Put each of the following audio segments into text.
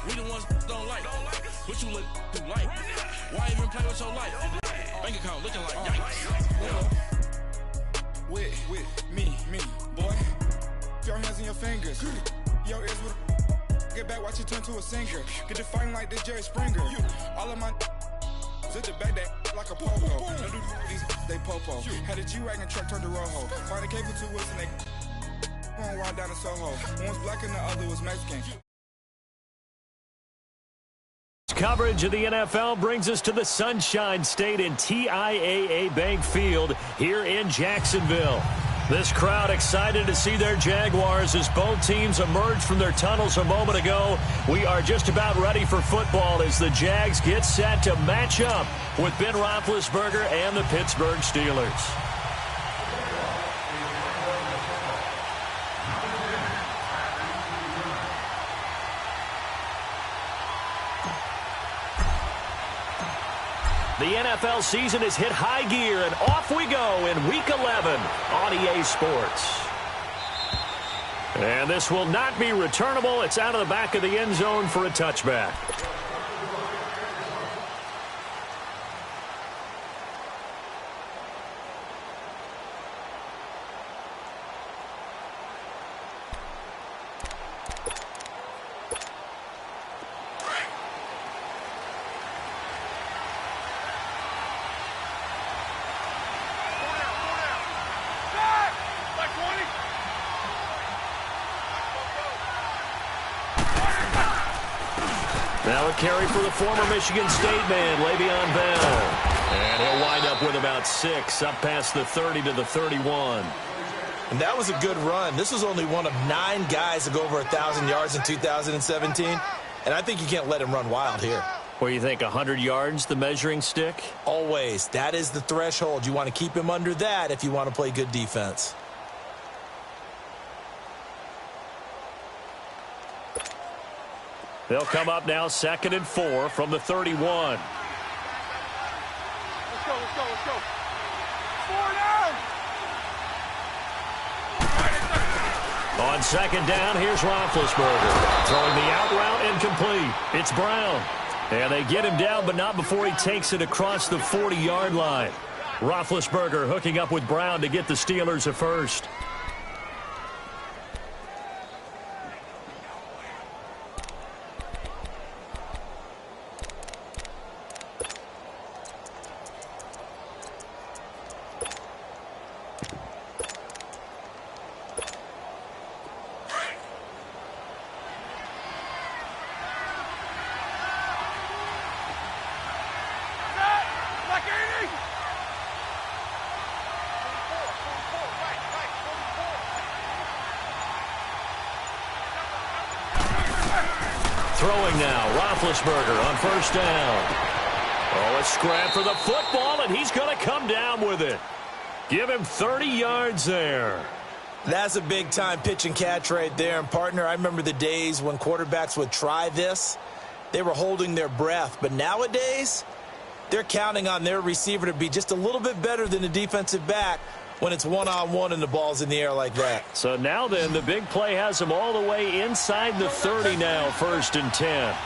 We the ones don't like. But you look too light. Why even play with your life? Bank account looking like yikes. With me, boy. Your hands and your fingers. Your ears with get back, watch you turn to a singer. Get to fighting like this Jerry Springer. All of my sit the back that like a popo. No do these they popo. Had a G-Wagon truck turned to Rojo. Find a cable to wheels and they one ride down to Soho. One was black and the other was Mexican. Coverage of the NFL brings us to the Sunshine State in TIAA Bank Field here in Jacksonville. This crowd excited to see their Jaguars as both teams emerged from their tunnels a moment ago. We are just about ready for football as the Jags get set to match up with Ben Roethlisberger and the Pittsburgh Steelers. The NFL season has hit high gear, and off we go in Week 11 on EA Sports. And this will not be returnable. It's out of the back of the end zone for a touchback. Now a carry for the former Michigan State man, Le'Veon Bell. And he'll wind up with about 6, up past the 30 to the 31. And that was a good run. This was only one of 9 guys to go over 1,000 yards in 2017. And I think you can't let him run wild here. What do you think, 100 yards, the measuring stick? Always. That is the threshold. You want to keep him under that if you want to play good defense. They'll come up now 2nd and 4 from the 31. Let's go. 4 down. On 2nd down, here's Roethlisberger. Throwing the out route incomplete. It's Brown. And they get him down, but not before he takes it across the 40-yard line. Roethlisberger hooking up with Brown to get the Steelers a first. Throwing now, Roethlisberger on 1st down. Oh, a scrap for the football, and he's going to come down with it. Give him 30 yards there. That's a big-time pitch and catch right there. And, partner, I remember the days when quarterbacks would try this. They were holding their breath. But nowadays, they're counting on their receiver to be just a little bit better than the defensive back when it's one-on-one and the ball's in the air like that. So now then, the big play has him all the way inside the 30 now, 1st and 10.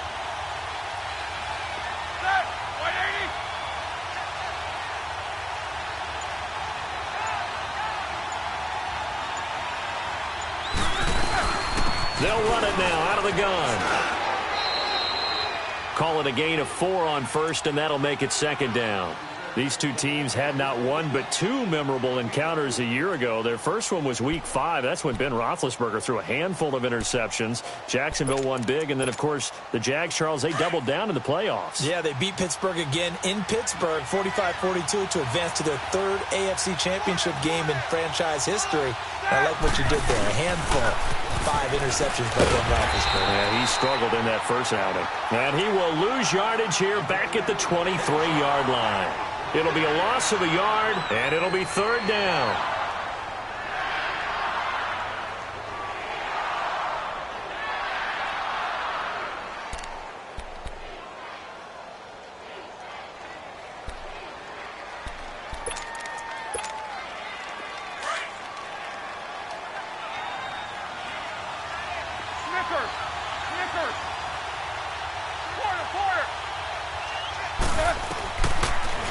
They'll run it now out of the gun. Call it a gain of 4 on 1st, and that'll make it 2nd down. These two teams had not one but 2 memorable encounters a year ago. Their first one was Week 5. That's when Ben Roethlisberger threw a handful of interceptions. Jacksonville won big, and then, of course, the Jags, Charles, they doubled down in the playoffs. Yeah, they beat Pittsburgh again in Pittsburgh, 45-42, to advance to their 3rd AFC Championship game in franchise history. I like what you did there. A handful. 5 interceptions by Ben Roethlisberger. Yeah, he struggled in that first outing. And he will lose yardage here back at the 23-yard line. It'll be a loss of a yard, and it'll be 3rd down.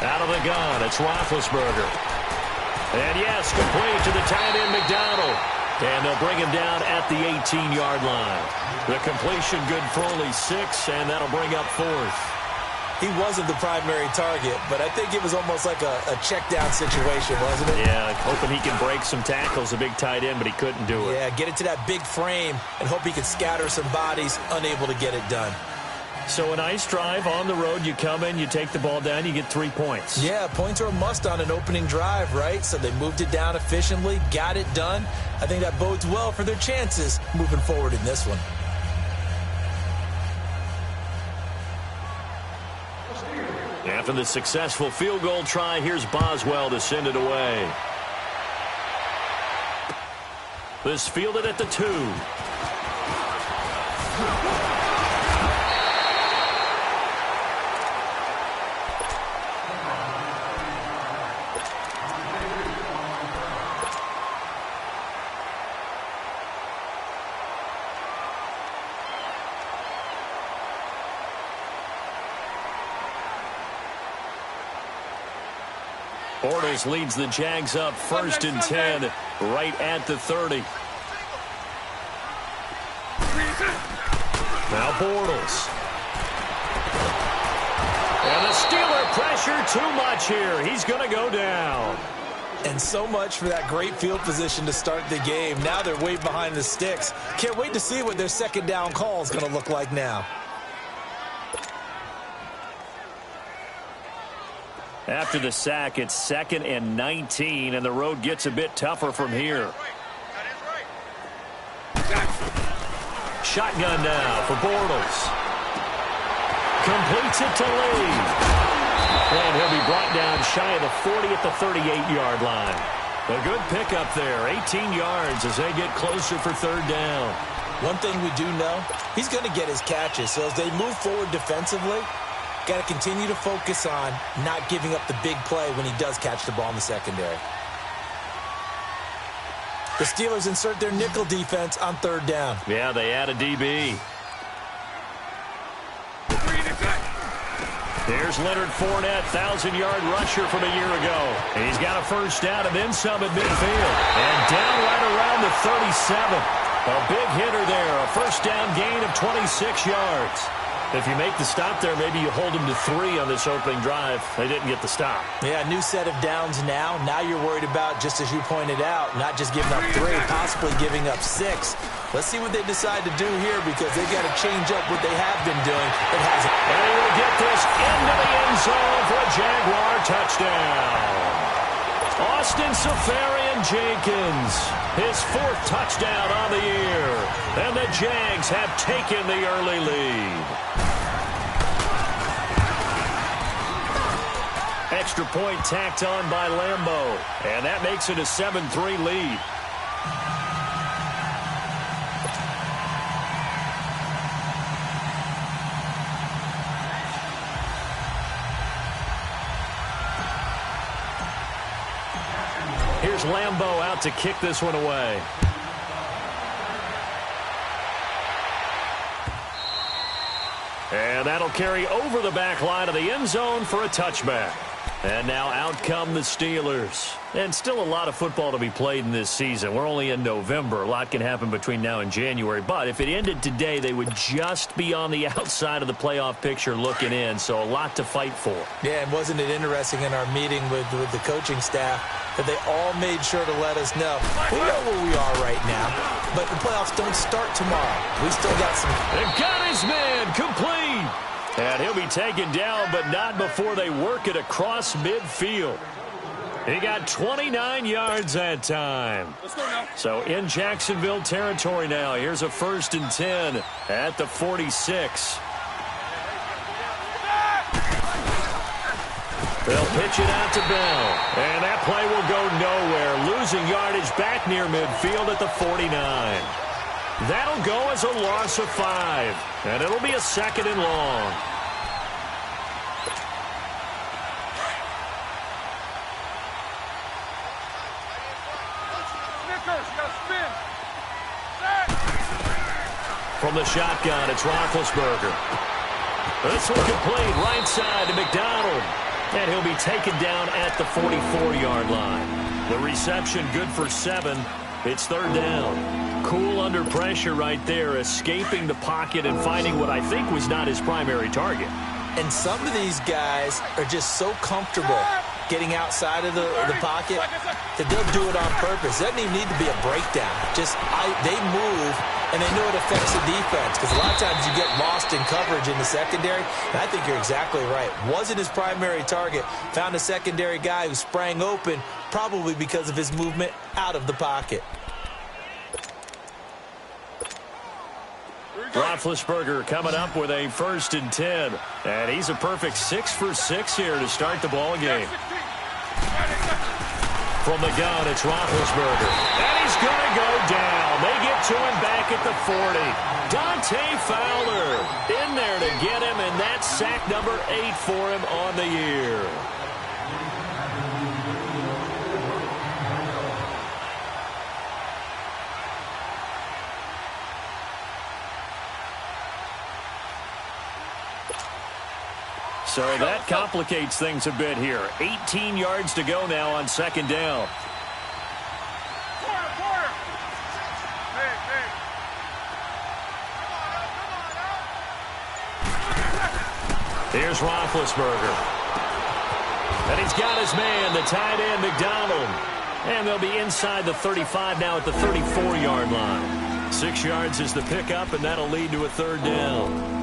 Out of the gun, it's Roethlisberger. And yes, complete to the tight end, McDonald. And they'll bring him down at the 18-yard line. The completion good for only 6, and that'll bring up 4th. He wasn't the primary target, but I think it was almost like a check-down situation, wasn't it? Yeah, hoping he can break some tackles, a big tight end, but he couldn't do it. Yeah, get it to that big frame and hope he can scatter some bodies, unable to get it done. So a nice drive on the road. You come in, you take the ball down, you get 3 points. Yeah, points are a must on an opening drive, right? So they moved it down efficiently, got it done. I think that bodes well for their chances moving forward in this one. After the successful field goal try, here's Boswell to send it away. This fielded at the 2. Bortles leads the Jags up 1st and 10 right at the 30. Now Bortles. And the Steeler pressure too much here. He's going to go down. And so much for that great field position to start the game. Now they're way behind the sticks. Can't wait to see what their second down call is going to look like now. After the sack, it's 2nd and 19, and the road gets a bit tougher from here. Shotgun now for Bortles. Completes it to Lee. And he'll be brought down shy of the 40 at the 38-yard line. A good pickup there, 18 yards as they get closer for 3rd down. One thing we do know, he's going to get his catches. So as they move forward defensively, got to continue to focus on not giving up the big play when he does catch the ball in the secondary. The Steelers insert their nickel defense on 3rd down. Yeah, they add a DB. There's Leonard Fournette, 1,000-yard rusher from a year ago. And he's got a 1st down and then some at midfield. And down right around the 37. A big hitter there, a 1st down gain of 26 yards. If you make the stop there, maybe you hold them to 3 on this opening drive. They didn't get the stop. Yeah, new set of downs now. Now you're worried about, just as you pointed out, not just giving up 3, possibly giving up 6. Let's see what they decide to do here because they've got to change up what they have been doing. It hasn't. And he will get this into the end zone for a Jaguar touchdown. Austin Seferian-Jenkins, his 4th touchdown on the year. And the Jags have taken the early lead. Extra point tacked on by Lambeau. And that makes it a 7-3 lead. Here's Lambeau out to kick this one away. And that'll carry over the back line of the end zone for a touchback. And now out come the Steelers. And still a lot of football to be played in this season. We're only in November. A lot can happen between now and January. But if it ended today, they would just be on the outside of the playoff picture looking in. So a lot to fight for. Yeah, and wasn't it interesting in our meeting with the coaching staff that they all made sure to let us know, we know where we are right now, but the playoffs don't start tomorrow. We still got some. They've got his man complete. And he'll be taken down, but not before they work it across midfield. He got 29 yards that time. So in Jacksonville territory now. Here's a 1st and 10 at the 46. They'll pitch it out to Bell. And that play will go nowhere. Losing yardage back near midfield at the 49. That'll go as a loss of 5. And it'll be a 2nd and long. From the shotgun, it's Roethlisberger. This one complete, right side to McDonald. And he'll be taken down at the 44-yard line. The reception good for 7. It's third down. Cool under pressure right there, escaping the pocket and finding what I think was not his primary target. And some of these guys are just so comfortable getting outside of the pocket that they'll do it on purpose. It doesn't even need to be a breakdown. They move, and they know it affects the defense, because a lot of times you get lost in coverage in the secondary, and I think you're exactly right. Wasn't his primary target. Found a secondary guy who sprang open, probably because of his movement out of the pocket. Roethlisberger coming up with a 1st and 10. And he's a perfect 6 for 6 here to start the ball game. From the gun, it's Roethlisberger. And he's going to go down. They get to him back at the 40. Dante Fowler in there to get him, and that's sack number 8 for him on the year. So that complicates things a bit here. 18 yards to go now on 2nd down. Here's Roethlisberger. And he's got his man, the tight end, McDonald. And they'll be inside the 35 now at the 34-yard line. 6 yards is the pickup, and that'll lead to a 3rd down.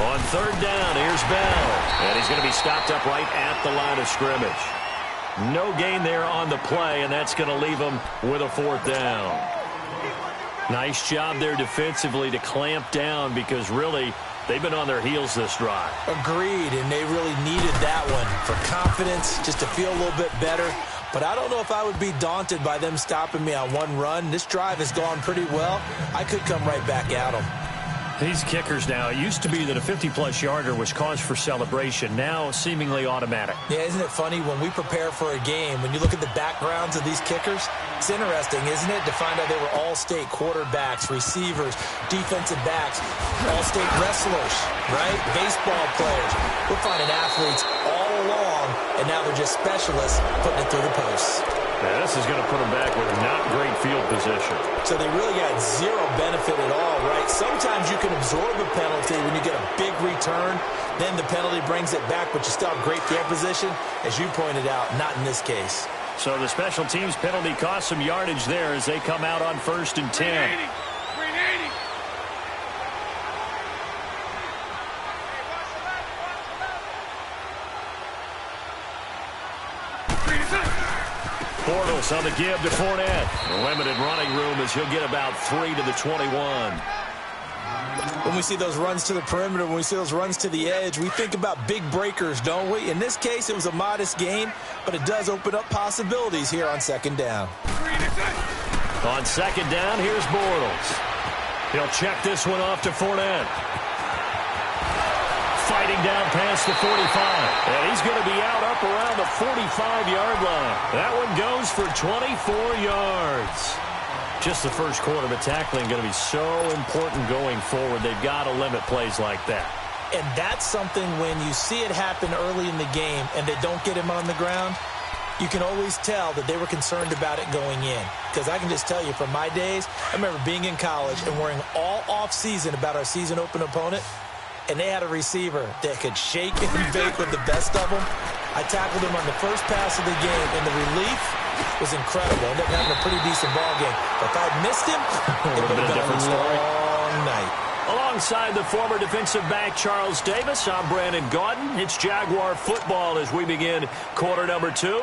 On 3rd down, here's Bell. And he's going to be stopped up right at the line of scrimmage. No gain there on the play, and that's going to leave him with a 4th down. Nice job there defensively to clamp down, because really they've been on their heels this drive. Agreed, and they really needed that one for confidence, just to feel a little bit better. But I don't know if I would be daunted by them stopping me on one run. This drive has gone pretty well. I could come right back at them. These kickers now, it used to be that a 50-plus yarder was cause for celebration. Now seemingly automatic. Yeah, isn't it funny when we prepare for a game, when you look at the backgrounds of these kickers, it's interesting, isn't it, to find out they were all-state quarterbacks, receivers, defensive backs, all-state wrestlers, right? Baseball players. We're finding athletes all along, and now they're just specialists putting it through the posts. Yeah, this is going to put them back with not great field position. So they really got zero benefit at all, right? Sometimes you can absorb a penalty when you get a big return. Then the penalty brings it back, but you still have great field position. As you pointed out, not in this case. So the special teams penalty cost some yardage there as they come out on 1st and 10. Bortles on the give to Fournette. Limited running room as he'll get about 3 to the 21. When we see those runs to the perimeter, when we see those runs to the edge, we think about big breakers, don't we? In this case, it was a modest gain, but it does open up possibilities here on 2nd down. On 2nd down, here's Bortles. He'll check this one off to Fournette. Fighting down past the 45. And he's going to be out up around the 45-yard line. That one goes for 24 yards. Just the first quarter, but tackling going to be so important going forward. They've got to limit plays like that. And that's something when you see it happen early in the game and they don't get him on the ground, you can always tell that they were concerned about it going in. Because I can just tell you from my days, I remember being in college and worrying all off-season about our season-open opponent, and they had a receiver that could shake and bake with the best of them. I tackled him on the first pass of the game, and the relief was incredible. Ended up having a pretty decent ball game. But if I'd missed him, it would have been a long night. Alongside the former defensive back Charles Davis, I'm Brandon Gaudin. It's Jaguar football as we begin quarter number 2.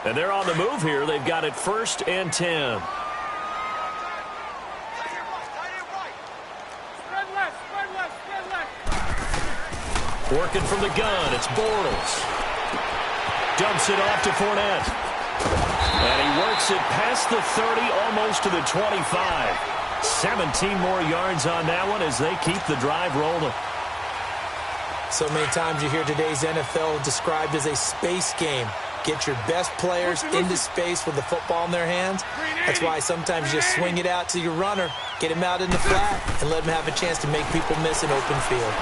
And they're on the move here. They've got it 1st and 10. Working from the gun, it's Bortles. Dumps it off to Fournette. And he works it past the 30, almost to the 25. 17 more yards on that one as they keep the drive rolling. So many times you hear today's NFL described as a space game. Get your best players into space with the football in their hands. That's why sometimes you just swing it out to your runner, get him out in the flat, and let him have a chance to make people miss an open field.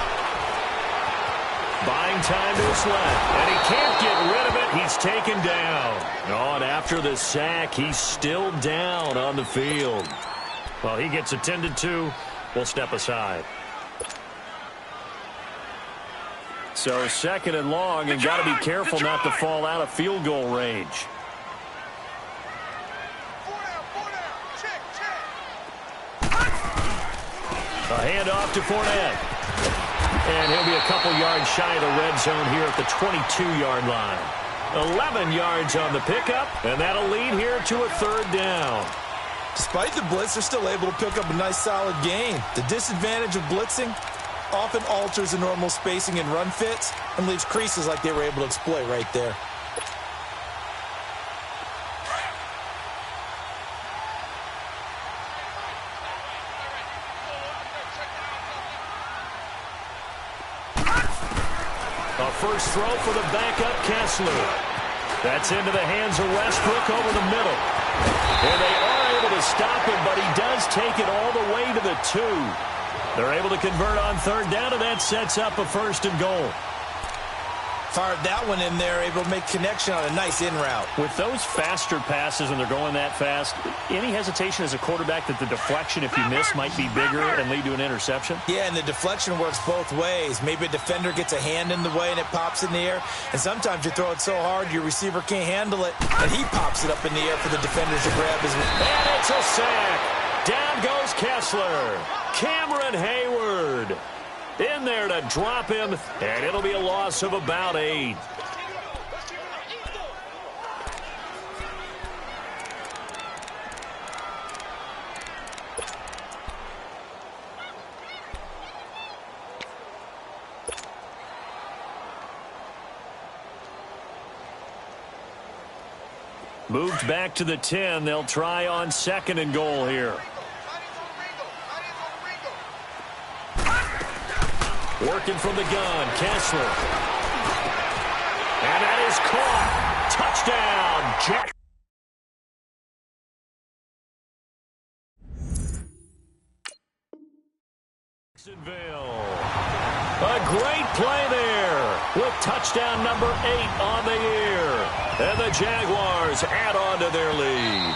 Buying time to his left, and he can't get rid of it. He's taken down. Oh, and after the sack, he's still down on the field. Well, he gets attended to. We'll step aside. So second and long, and got to be careful not to fall out of field goal range. A handoff to Fournette. And he'll be a couple yards shy of the red zone here at the 22-yard line. 11 yards on the pickup, and that'll lead here to a third down. Despite the blitz, they're still able to pick up a nice solid gain. The disadvantage of blitzing often alters the normal spacing and run fits and leaves creases like they were able to exploit right there. A first throw for the backup Kessler. That's into the hands of Westbrook over the middle. And they are able to stop him, but he does take it all the way to the 2. They're able to convert on third down, and that sets up a first and goal. Fired that one in there, able to make connection on a nice in route. With those faster passes and they're going that fast, any hesitation as a quarterback that the deflection, if you miss, might be bigger and lead to an interception? Yeah, and the deflection works both ways. Maybe a defender gets a hand in the way and it pops in the air, and sometimes you throw it so hard your receiver can't handle it, and he pops it up in the air for the defenders to grab his. And it's a sack. Down goes Kessler. Cameron Hayward in there to drop him, and it'll be a loss of about 8. Moved back to the 10. They'll try on second and goal here. Working from the gun, Kessler. And that is caught. Touchdown, Jacksonville. A great play there with touchdown number 8 on the year. And the Jaguars add on to their lead.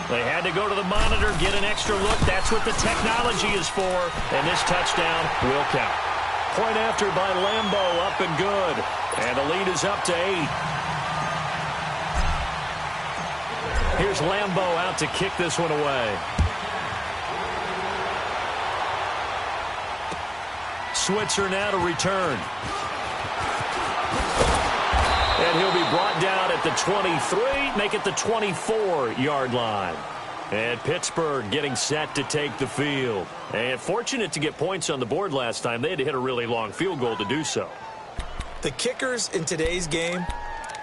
They had to go to the monitor, get an extra look. That's what the technology is for. And this touchdown will count. Point after by Lambeau, up and good. And the lead is up to 8. Here's Lambeau out to kick this one away. Switzer now to return. And he'll be brought down at the 23, make it the 24-yard line. And Pittsburgh getting set to take the field. And fortunate to get points on the board last time. They had to hit a really long field goal to do so. The kickers in today's game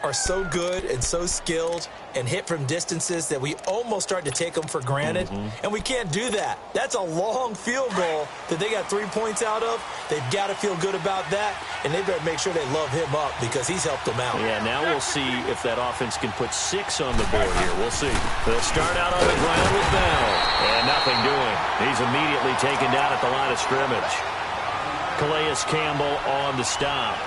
are so good and so skilled and hit from distances that we almost start to take them for granted. And we can't do that. That's a long field goal that they got 3 points out of. They've got to feel good about that, and they better make sure they love him up because he's helped them out. Yeah, now we'll see if that offense can put 6 on the board here. We'll see. They'll start out on the ground with Bell. And nothing doing. He's immediately taken down at the line of scrimmage. Calais Campbell on the stop.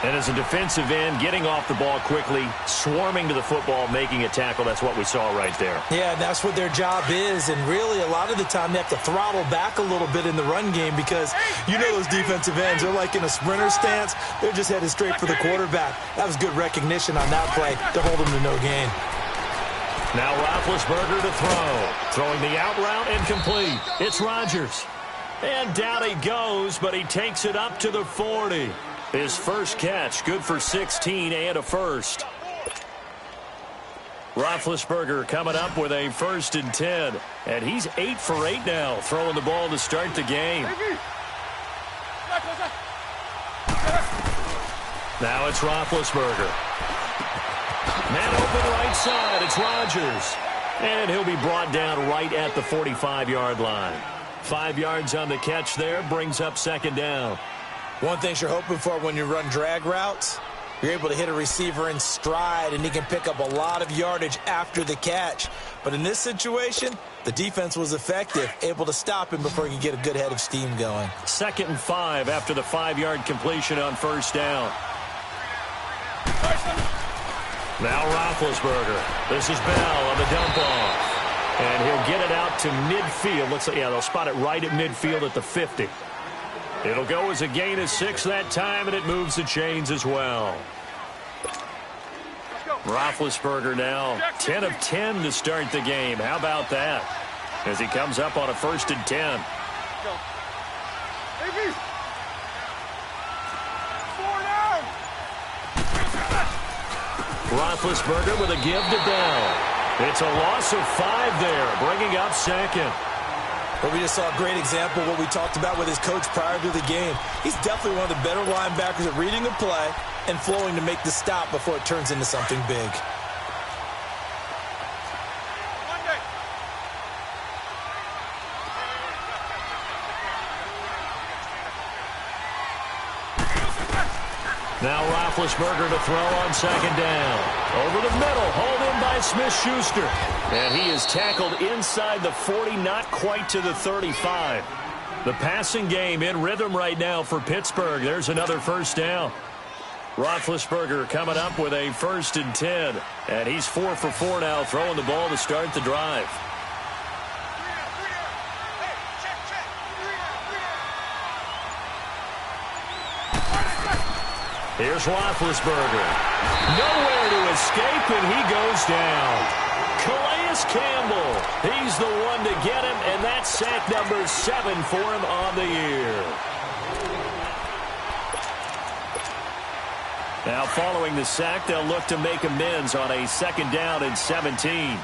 And as a defensive end, getting off the ball quickly, swarming to the football, making a tackle, that's what we saw right there. Yeah, that's what their job is. And really, a lot of the time, they have to throttle back a little bit in the run game because you know those defensive ends, they're like in a sprinter stance. They're just headed straight for the quarterback. That was good recognition on that play to hold them to no gain. Now Roethlisberger to throw. Throwing the out route incomplete. It's Rodgers. And down he goes, but he takes it up to the 40. His first catch, good for 16 and a first. Roethlisberger coming up with a 1st and 10. And he's 8 for 8 now, throwing the ball to start the game. Now it's Roethlisberger. Man open right side. It's Rodgers. And he'll be brought down right at the 45-yard line. 5 yards on the catch there, brings up second down. One thing you're hoping for when you run drag routes, you're able to hit a receiver in stride, and he can pick up a lot of yardage after the catch. But in this situation, the defense was effective, able to stop him before he could get a good head of steam going. 2nd and 5 after the 5-yard completion on first down. Now Roethlisberger. This is Bell on the dump off. And he'll get it out to midfield. Looks like, yeah, they'll spot it right at midfield at the 50. It'll go as a gain of 6 that time, and it moves the chains as well. Roethlisberger now 10 of 10 to start the game. How about that? As he comes up on a 1st and 10. Roethlisberger with a give to Bell. It's a loss of 5 there, bringing up second. But we just saw a great example of what we talked about with his coach prior to the game. He's definitely one of the better linebackers at reading a play and flowing to make the stop before it turns into something big. Now Roethlisberger to throw on second down. Over the middle, hauled in by Smith-Schuster. And he is tackled inside the 40, not quite to the 35. The passing game in rhythm right now for Pittsburgh. There's another first down. Roethlisberger coming up with a 1st and 10. And he's 4 for 4 now, throwing the ball to start the drive. Here's Roethlisberger. Nowhere to escape, and he goes down. Calais Campbell, he's the one to get him, and that's sack number 7 for him on the year. Now following the sack, they'll look to make amends on a 2nd down and 17.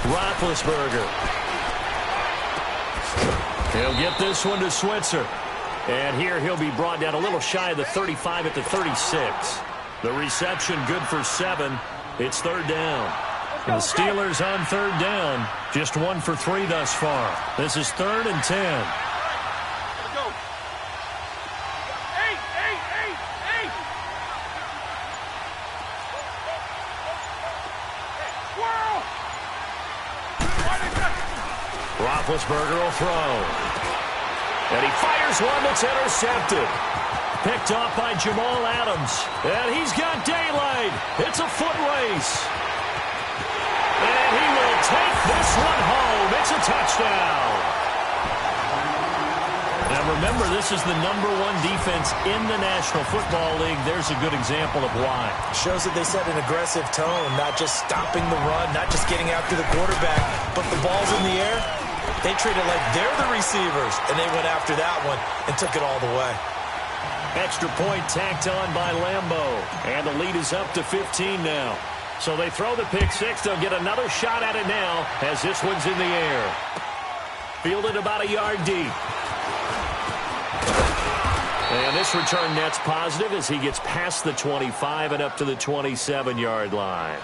Roethlisberger. He'll get this one to Switzer. And here he'll be brought down a little shy of the 35 at the 36. The reception good for 7. It's 3rd down. And the Steelers on 3rd down. Just 1 for 3 thus far. This is 3rd and 10. Roethlisberger will throw. And he fires one that's intercepted. Picked off by Jamal Adams. And he's got daylight. It's a foot race. And he will take this one home. It's a touchdown. Now remember, this is the #1 defense in the National Football League. There's a good example of why. Shows that they set an aggressive tone, not just stopping the run, not just getting after the quarterback, but the ball's in the air. They treat it like they're the receivers, and they went after that one and took it all the way. Extra point tacked on by Lambeau, and the lead is up to 15 now. So they throw the pick six. They'll get another shot at it now as this one's in the air. Fielded about a yard deep. And this return net's positive as he gets past the 25 and up to the 27-yard line.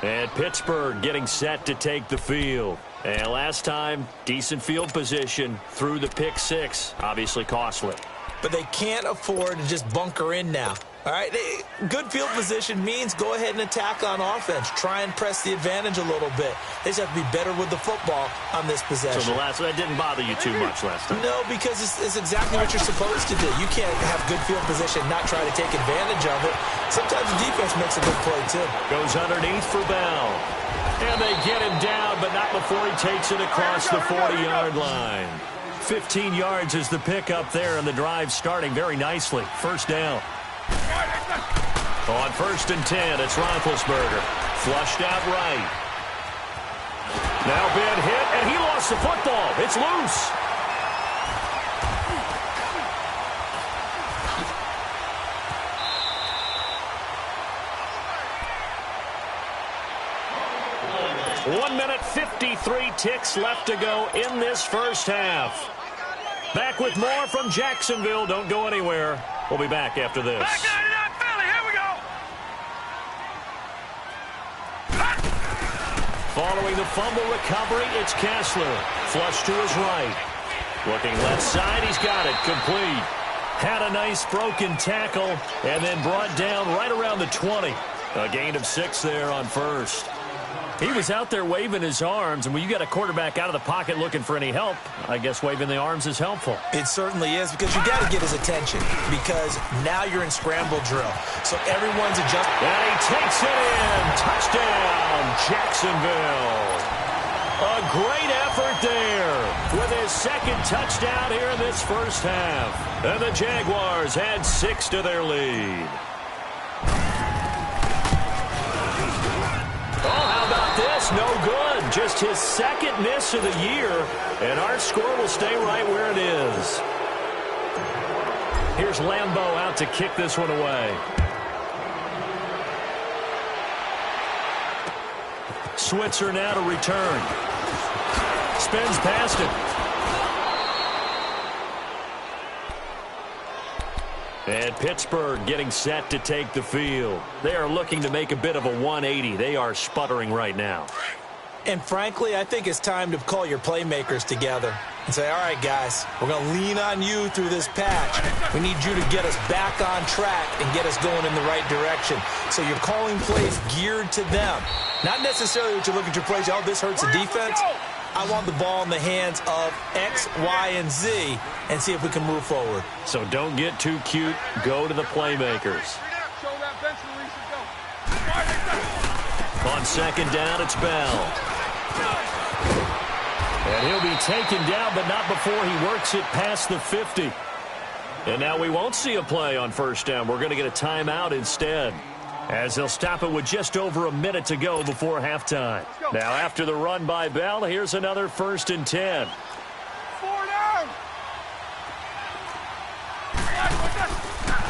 And Pittsburgh getting set to take the field. And last time, decent field position through the pick six. Obviously costly. But they can't afford to just bunker in now. All right, good field position means go ahead and attack on offense. Try and press the advantage a little bit. They just have to be better with the football on this possession. So that didn't bother you too much last time? No, because it's exactly what you're supposed to do. You can't have good field position, not try to take advantage of it. Sometimes the defense makes a good play, too. Goes underneath for Bell. And they get him down, but not before he takes it across the 40-yard line. 15 yards is the pickup there, and the drive starting very nicely. First down. On 1st and 10, it's Roethlisberger. Flushed out right. Now been hit, and he lost the football. It's loose. .1 minute, 53 ticks left to go in this first half. Back with more from Jacksonville. Don't go anywhere. We'll be back after this. Back 99 Philly, here we go. Following the fumble recovery, it's Kessler. Flush to his right. Looking left side, he's got it. Complete. Had a nice broken tackle and then brought down right around the 20. A gain of 6 there on first. He was out there waving his arms, and when you got a quarterback out of the pocket looking for any help, I guess waving the arms is helpful. It certainly is, because you got to get his attention, because now you're in scramble drill. So everyone's adjusting. And he takes it in. Touchdown, Jacksonville. A great effort there with his second touchdown here in this first half. And the Jaguars add 6 to their lead. Oh, how about this? No good. Just his second miss of the year, and our score will stay right where it is. Here's Lambeau out to kick this one away. Switzer now to return. Spins past it. And Pittsburgh getting set to take the field. They are looking to make a bit of a 180. They are sputtering right now. And frankly, I think it's time to call your playmakers together and say, all right, guys, we're going to lean on you through this patch. We need you to get us back on track and get us going in the right direction. So you're calling plays geared to them. Not necessarily that you look at your plays, oh, this hurts the defense. I want the ball in the hands of X, Y, and Z and see if we can move forward. So don't get too cute. Go to the playmakers. On second down, it's Bell. And he'll be taken down, but not before he works it past the 50. And now we won't see a play on first down. We're going to get a timeout instead, as they'll stop it with just over a minute to go before halftime. Now, after the run by Bell, here's another 1st and 10. 4 down.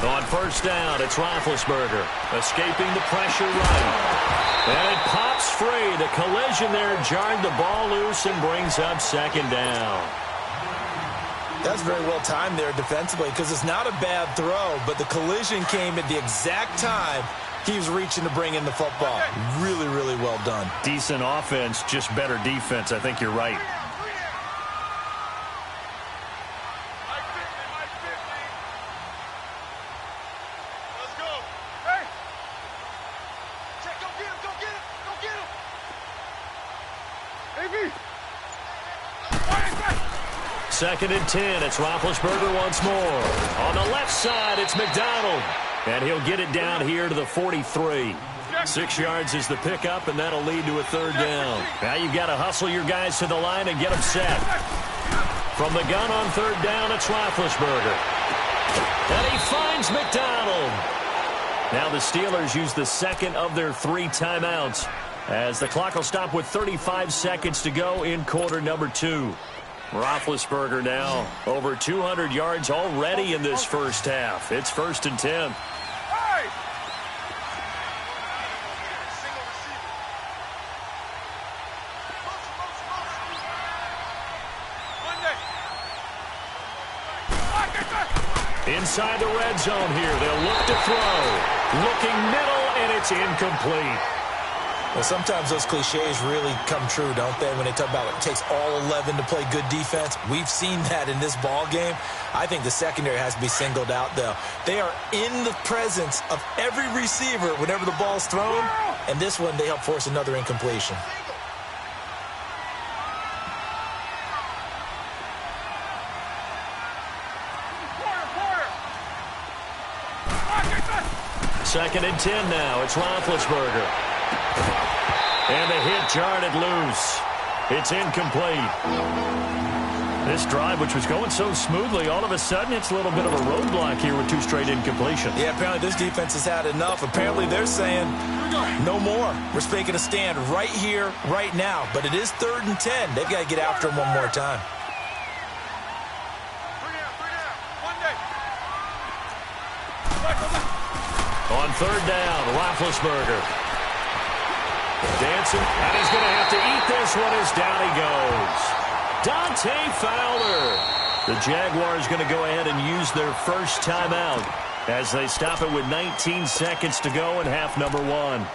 On first down, it's Roethlisberger, escaping the pressure right. And it pops free. The collision there jarred the ball loose and brings up second down. That's very well timed there defensively, because it's not a bad throw, but the collision came at the exact time he was reaching to bring in the football. Really, really well done. Decent offense, just better defense. I think you're right. Let's go. Hey. Check, go get him, go get him, go get him. AB. Second and 10, it's Roethlisberger once more. On the left side, it's McDonald. And he'll get it down here to the 43. 6 yards is the pickup, and that'll lead to a 3rd down. Now you've got to hustle your guys to the line and get them set. From the gun on 3rd down, it's Roethlisberger. And he finds McDonald. Now the Steelers use the second of their 3 timeouts, as the clock will stop with 35 seconds to go in quarter number 2. Roethlisberger now over 200 yards already in this first half. It's 1st and 10. Hey! Inside the red zone here, they'll look to throw. Looking middle, and it's incomplete. Well, sometimes those cliches really come true, don't they, when they talk about it takes all 11 to play good defense. We've seen that in this ball game. I think the secondary has to be singled out, though. They are in the presence of every receiver whenever the ball's thrown, and this one they help force another incompletion. Second and 10 now. It's Roethlisberger. And the hit jarred it loose. It's incomplete. This drive, which was going so smoothly, all of a sudden it's a little bit of a roadblock here with 2 straight incompletions. Yeah, apparently this defense has had enough. Apparently they're saying no more. We're making a stand right here, right now. But it is 3rd and 10. They've got to get after him one more time. On 3rd down, Roethlisberger. Dancing, and he's going to have to eat this one as down he goes. Dante Fowler The Jaguars going to go ahead and use their first timeout as they stop it with 19 seconds to go in half number 1.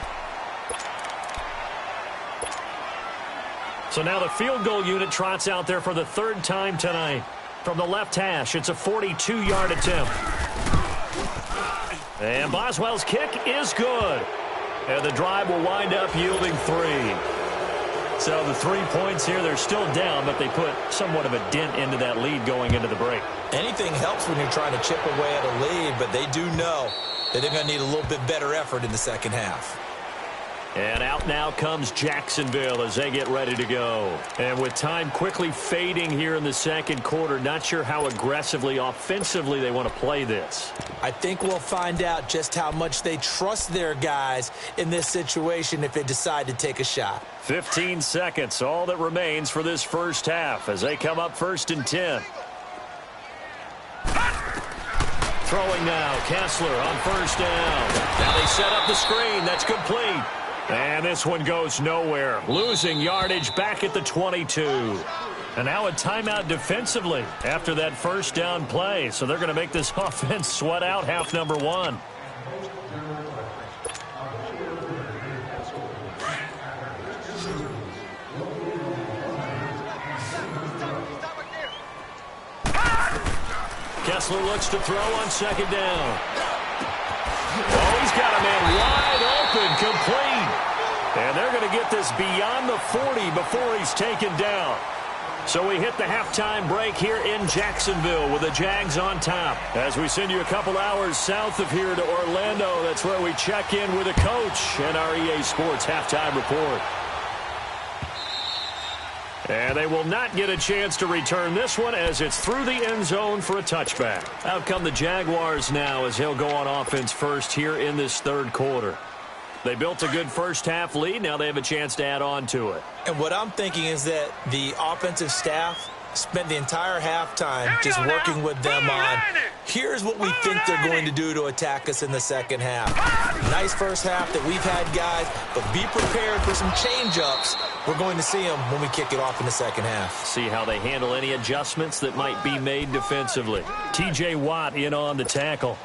So now the field goal unit trots out there for the 3rd time tonight. From the left hash, it's a 42-yard attempt. And Boswell's kick is good. And the drive will wind up yielding 3. So the 3 points here, they're still down, but they put somewhat of a dent into that lead going into the break. Anything helps when you're trying to chip away at a lead, but they do know that they're going to need a little bit better effort in the second half. And out now comes Jacksonville as they get ready to go. And with time quickly fading here in the second quarter, not sure how aggressively, offensively they want to play this. I think we'll find out just how much they trust their guys in this situation if they decide to take a shot. 15 seconds, all that remains for this first half as they come up 1st and 10. Throwing now, Kessler on 1st down. Now they set up the screen. That's complete. And this one goes nowhere. Losing yardage back at the 22. And now a timeout defensively after that first down play. So they're going to make this offense sweat out half number 1. Kessler looks to throw on 2nd down. Oh, he's got a man wide open, complete. And they're going to get this beyond the 40 before he's taken down. So we hit the halftime break here in Jacksonville with the Jags on top. As we send you a couple hours south of here to Orlando, that's where we check in with the coach and our EA Sports halftime report. And they will not get a chance to return this one as it's through the end zone for a touchback. Out come the Jaguars now as he'll go on offense first here in this 3rd quarter. They built a good first half lead. Now they have a chance to add on to it. And what I'm thinking is that the offensive staff spent the entire halftime just working with them on, here's what we think they're going to do to attack us in the second half. Nice first half that we've had, guys, but be prepared for some change-ups. We're going to see them when we kick it off in the second half. See how they handle any adjustments that might be made defensively. T.J. Watt in on the tackle.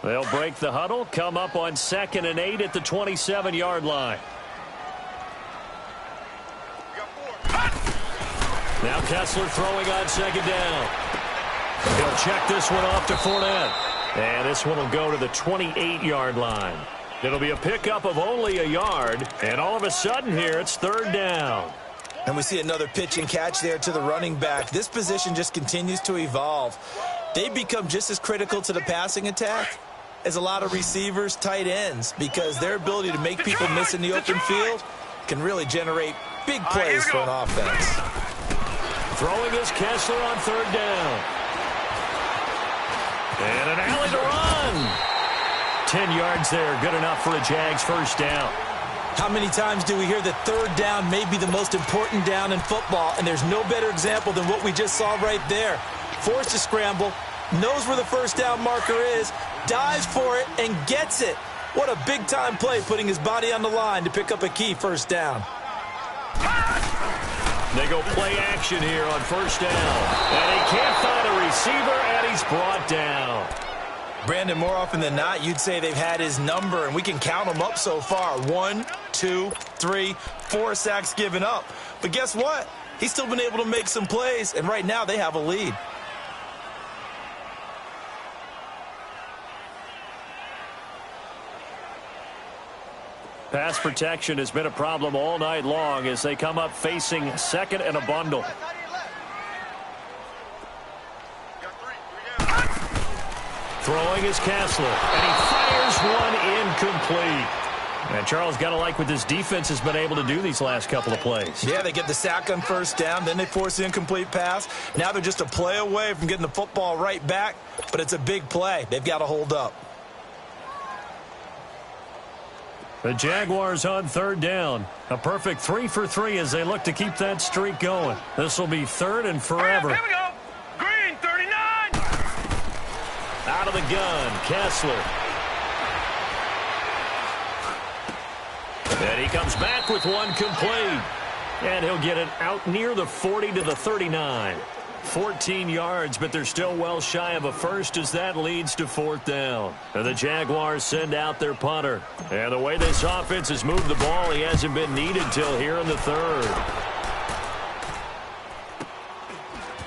They'll break the huddle, come up on 2nd and 8 at the 27-yard line. Now Kessler throwing on 2nd down. He'll check this one off to Fournette. And this one will go to the 28-yard line. It'll be a pickup of only a yard. And all of a sudden here, it's 3rd down. And we see another pitch and catch there to the running back. This position just continues to evolve. They become just as critical to the passing attack as a lot of receivers, tight ends, because their ability to make people miss in the open field can really generate big plays for an offense. Throwing is Kessler on 3rd down. And an alley to run. 10 yards there, good enough for a Jags first down. How many times do we hear that 3rd down may be the most important down in football, and there's no better example than what we just saw right there. Forced to scramble, knows where the first down marker is, dives for it, and gets it. What a big-time play, putting his body on the line to pick up a key first down. They go play action here on 1st down. And he can't find a receiver, and he's brought down. Brandon, more often than not, you'd say they've had his number, and we can count them up so far. 1, 2, 3, 4 sacks given up. But guess what? He's still been able to make some plays, and right now they have a lead. Pass protection has been a problem all night long as they come up facing 2nd and a bundle. Throwing is Kessler, and he fires one incomplete. And Charles, got to like what this defense has been able to do these last couple of plays. Yeah, they get the sack on 1st down, then they force the incomplete pass. Now they're just a play away from getting the football right back, but it's a big play. They've got to hold up. The Jaguars on 3rd down. A perfect 3 for 3 as they look to keep that streak going. This will be 3rd and forever. Here we go. Green, 39. Out of the gun, Kessler. And he comes back with one complete. And he'll get it out near the 40 to the 39. 14 yards, but they're still well shy of a first as that leads to 4th down. And the Jaguars send out their punter. And the way this offense has moved the ball, he hasn't been needed till here in the 3rd.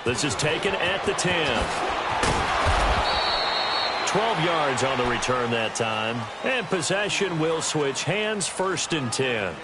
This is taken at the 10. 12 yards on the return that time. And possession will switch hands, 1st and 10.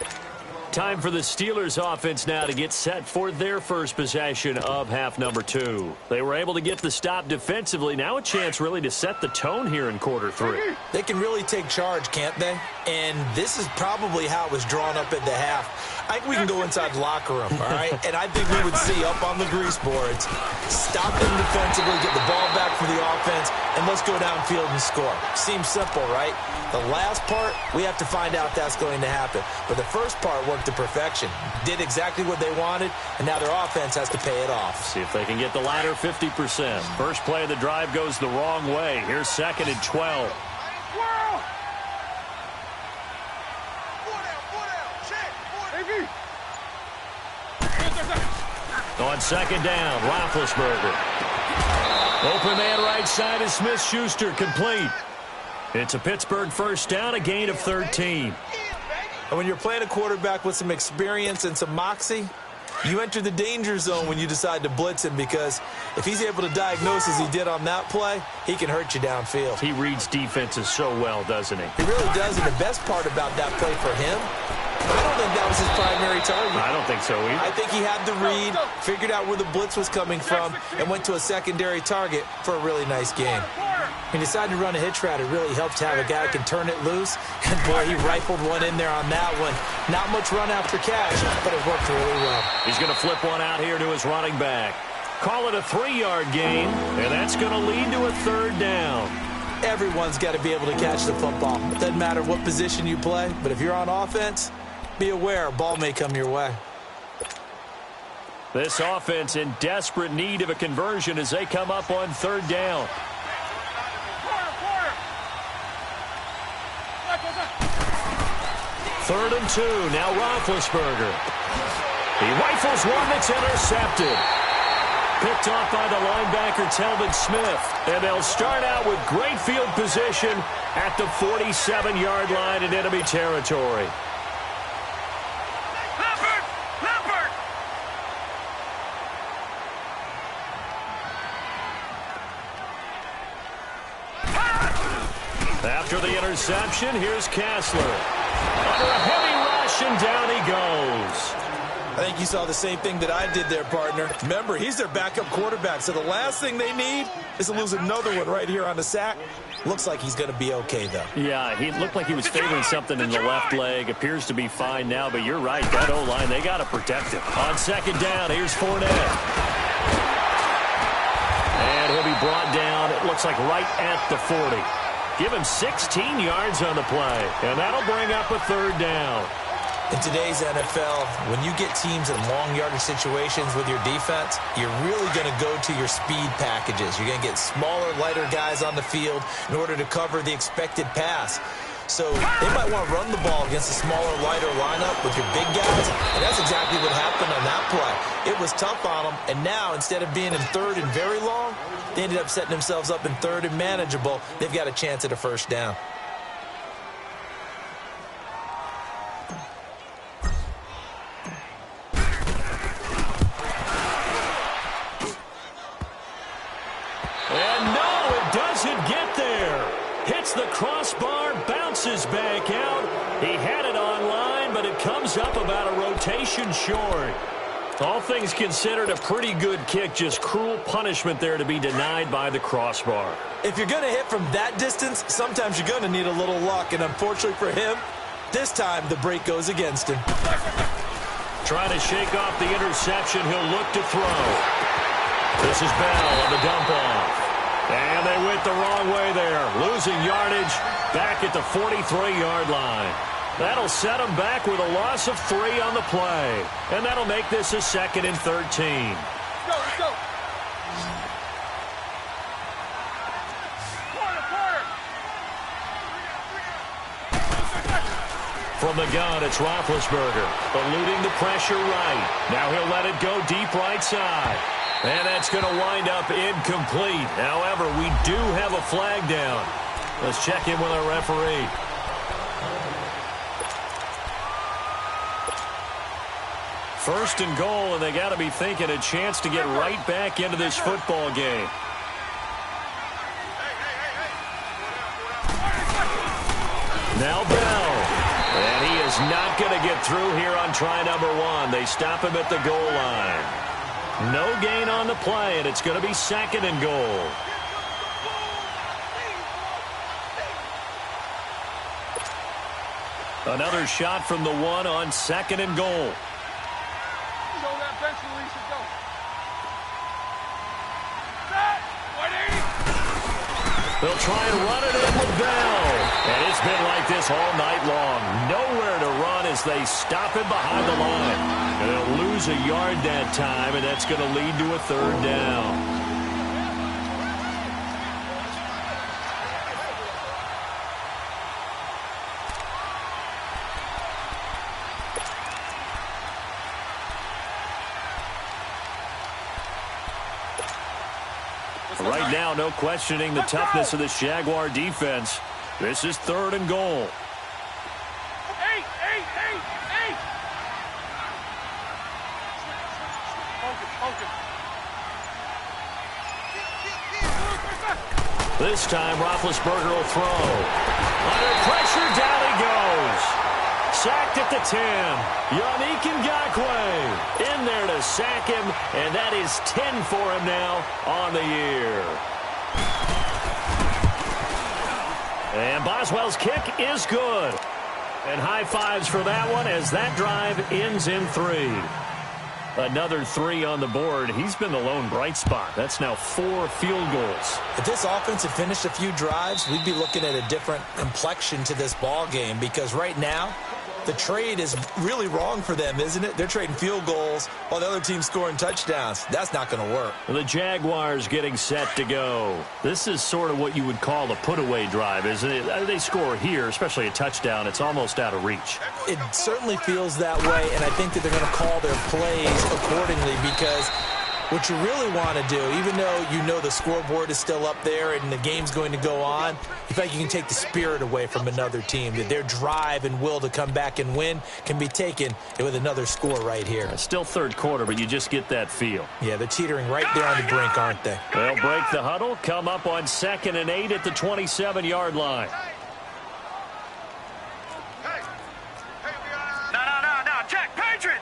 Time for the Steelers offense now to get set for their first possession of half number 2. They were able to get the stop defensively. Now a chance really to set the tone here in quarter 3. They can really take charge, can't they? And this is probably how it was drawn up at the half. I think we can go inside the locker room, all right? And I think we would see up on the grease boards, stop them defensively, get the ball back for the offense, and let's go downfield and score. Seems simple, right? The last part, we have to find out if that's going to happen. But the first part worked to perfection. Did exactly what they wanted, and now their offense has to pay it off. See if they can get the latter 50%. First play of the drive goes the wrong way. Here's 2nd and 12. On 2nd down, Roethlisberger. Open man right side is Smith-Schuster, complete. It's a Pittsburgh 1st down, a gain of 13. And when you're playing a quarterback with some experience and some moxie, you enter the danger zone when you decide to blitz him, because if he's able to diagnose as he did on that play, he can hurt you downfield. He reads defenses so well, doesn't he? He really does, and the best part about that play for him, I don't think that was his primary target. I don't think so either. I think he had the read, figured out where the blitz was coming from, and went to a secondary target for a really nice game. He decided to run a hitch route. It really helps to have a guy who can turn it loose. And, boy, he rifled one in there on that one. Not much run after catch, but it worked really well. He's going to flip one out here to his running back. Call it a 3-yard gain, and that's going to lead to a 3rd down. Everyone's got to be able to catch the football. It doesn't matter what position you play, but if you're on offense, be aware a ball may come your way. This offense in desperate need of a conversion as they come up on 3rd down. Third and 2. Now Roethlisberger. He rifles one that's intercepted. Picked off by the linebacker, Telvin Smith. And they'll start out with great field position at the 47-yard line in enemy territory. After the interception, here's Kessler. Under a heavy rush, and down he goes. I think you saw the same thing that I did there, partner. Remember, he's their backup quarterback, so the last thing they need is to lose another one right here on the sack. Looks like he's going to be okay, though. Yeah, he looked like he was favoring something in the left leg. Appears to be fine now, but you're right. That O-line, they got to protect him. On 2nd down, here's Fournette. And he'll be brought down, it looks like right at the 40. Give him 16 yards on the play, and that'll bring up a 3rd down. In today's NFL, when you get teams in long yardage situations with your defense, you're really going to go to your speed packages. You're going to get smaller, lighter guys on the field in order to cover the expected pass. So they might want to run the ball against a smaller, lighter lineup with your big guys, and that's exactly what happened on that play. It was tough on them, and now instead of being in 3rd and very long, they ended up setting themselves up in 3rd and manageable. They've got a chance at a 1st down. And no, it doesn't get there. Hits the crossbar, bounces back out. He had it online, but it comes up about a rotation short. All things considered, a pretty good kick, just cruel punishment there to be denied by the crossbar. If you're going to hit from that distance, sometimes you're going to need a little luck, and unfortunately for him, this time the break goes against him. Trying to shake off the interception, he'll look to throw. This is Bell on the dump off. And they went the wrong way there, losing yardage back at the 43-yard line. That'll set them back with a loss of 3 on the play. And that'll make this a 2nd and 13. Let's go. From From the gun, it's Roethlisberger, eluding the pressure right. Now he'll let it go deep right side. And that's going to wind up incomplete. However, we do have a flag down. Let's check in with our referee. First and goal, and they got to be thinking a chance to get right back into this football game. Now Bell. And he is not going to get through here on try number 1. They stop him at the goal line. No gain on the play, and it's going to be second and goal. Another shot from the 1 on second and goal. They'll try and run it in with Bell. And it's been like this all night long. Nowhere to run as they stop him behind the line. And they'll lose a yard that time, and that's going to lead to a third down. Right now, no questioning the toughness of this Jaguar defense. This is third and goal. This time, Roethlisberger will throw. Under pressure, down he goes. Sacked at the 10. Yannick Ngakoue in there to sack him, and that is 10 for him now on the year. And Boswell's kick is good. And high fives for that one as that drive ends in 3. Another 3 on the board. He's been the lone bright spot. That's now 4 field goals. If this offense had finished a few drives, we'd be looking at a different complexion to this ball game, because right now, the trade is really wrong for them, isn't it? They're trading field goals while the other team's scoring touchdowns. That's not going to work. The Jaguars getting set to go. This is sort of what you would call a put-away drive, isn't it? They score here, especially a touchdown. It's almost out of reach. It certainly feels that way, and I think that they're going to call their plays accordingly, because what you really want to do, even though you know the scoreboard is still up there and the game's going to go on, you feel like you can take the spirit away from another team. That their drive and will to come back and win can be taken with another score right here. It's still third quarter, but you just get that feel. Yeah, they're teetering right there on the brink, aren't they? They'll break the huddle, come up on 2nd and 8 at the 27-yard line. No, check, Patriot!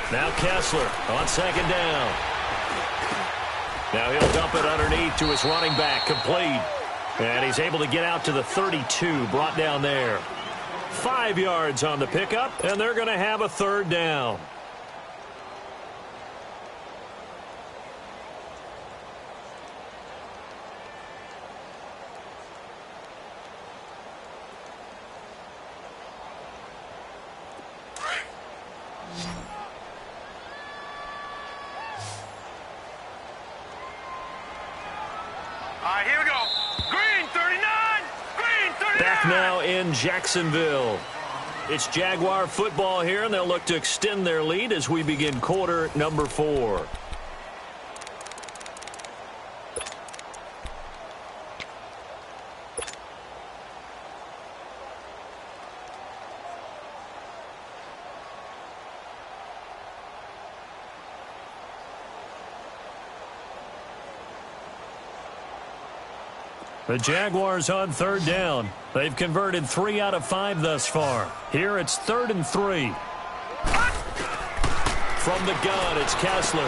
Now Kessler on 2nd down. Now he'll dump it underneath to his running back, complete. And he's able to get out to the 32, brought down there. 5 yards on the pickup, and they're going to have a third down. Here we go. Green 39. Back now in Jacksonville. It's Jaguar football here, and they'll look to extend their lead as we begin quarter number 4. The Jaguars on third down. They've converted 3 out of 5 thus far. Here it's 3rd and 3. From the gun, it's Kessler.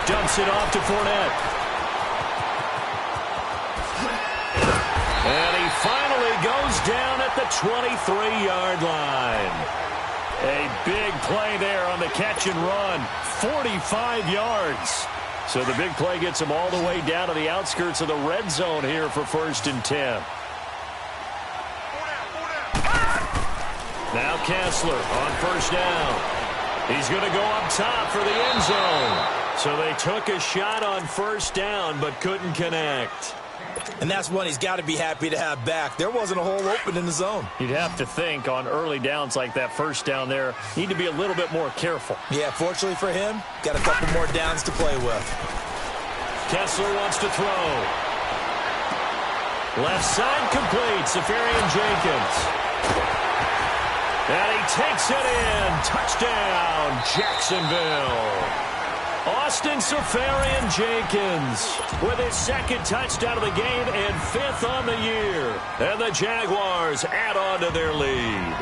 Dumps it off to Fournette. And he finally goes down at the 23-yard line. A big play there on the catch and run. 45 yards. So the big play gets him all the way down to the outskirts of the red zone here for 1st and 10. Now Kessler on 1st down. He's going to go up top for the end zone. So they took a shot on 1st down but couldn't connect. And that's one he's got to be happy to have back. There wasn't a hole open in the zone. You'd have to think on early downs like that first down there, need to be a little bit more careful. Yeah, fortunately for him, got a couple more downs to play with. Kessler wants to throw. Left side complete, Safarian Jenkins. And he takes it in. Touchdown, Jacksonville. Austin Safarian Jenkins with his second touchdown of the game and 5th on the year. And the Jaguars add on to their lead.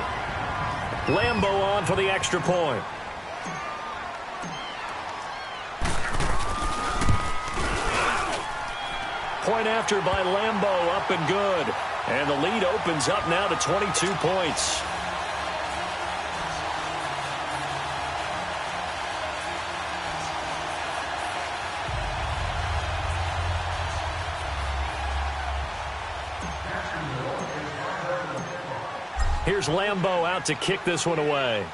Lambeau on for the extra point. Point after by Lambeau, up and good. And the lead opens up now to 22 points. Here's Lambeau out to kick this one away.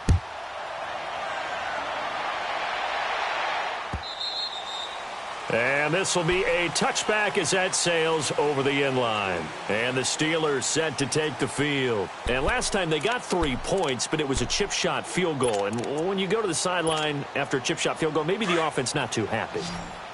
And this will be a touchback as that sails over the end line. And the Steelers set to take the field. And last time they got 3 points, but it was a chip shot field goal. And when you go to the sideline after a chip shot field goal, maybe the offense not too happy.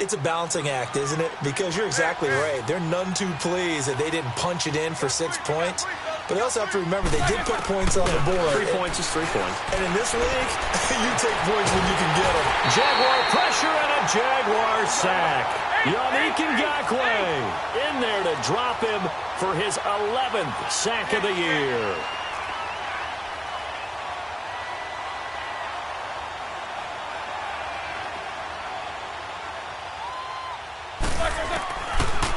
It's a balancing act, isn't it? Because you're exactly right. They're none too pleased that they didn't punch it in for 6 points. But they also have to remember they did put points on the board. 3 points is 3 points. And in this league, you take points when you can get them. Jaguar pressure and a Jaguar sack. Yannick Ngakoue in there to drop him for his 11th sack of the year.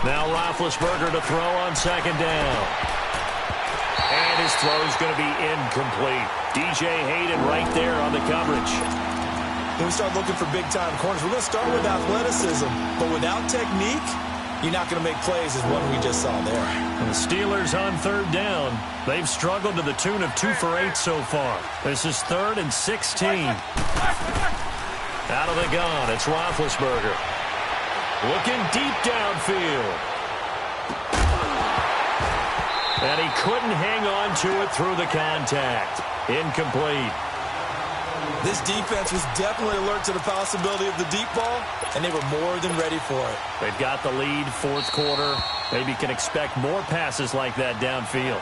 Now Roethlisberger to throw on second down. And his throw is going to be incomplete. DJ Hayden right there on the coverage. When we start looking for big-time corners, we're going to start with athleticism. But without technique, you're not going to make plays as one we just saw there. And the Steelers on third down. They've struggled to the tune of 2 for 8 so far. This is 3rd and 16. Out of the gun, it's Roethlisberger. Looking deep downfield. And he couldn't hang on to it through the contact. Incomplete. This defense was definitely alert to the possibility of the deep ball, and they were more than ready for it. They've got the lead, 4th quarter. Maybe can expect more passes like that downfield.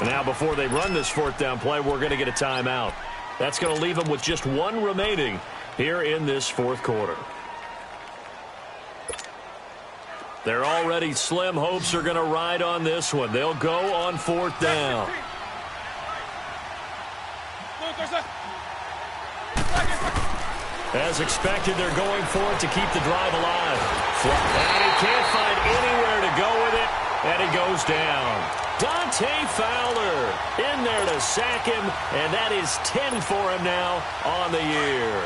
And now before they run this 4th down play, we're going to get a timeout. That's going to leave them with just 1 remaining here in this 4th quarter. Their already slim hopes are going to ride on this one. They'll go on 4th down. As expected, they're going for it to keep the drive alive. And he can't find anywhere to go with it, and he goes down. Dante Fowler in there to sack him, and that is 10 for him now on the year.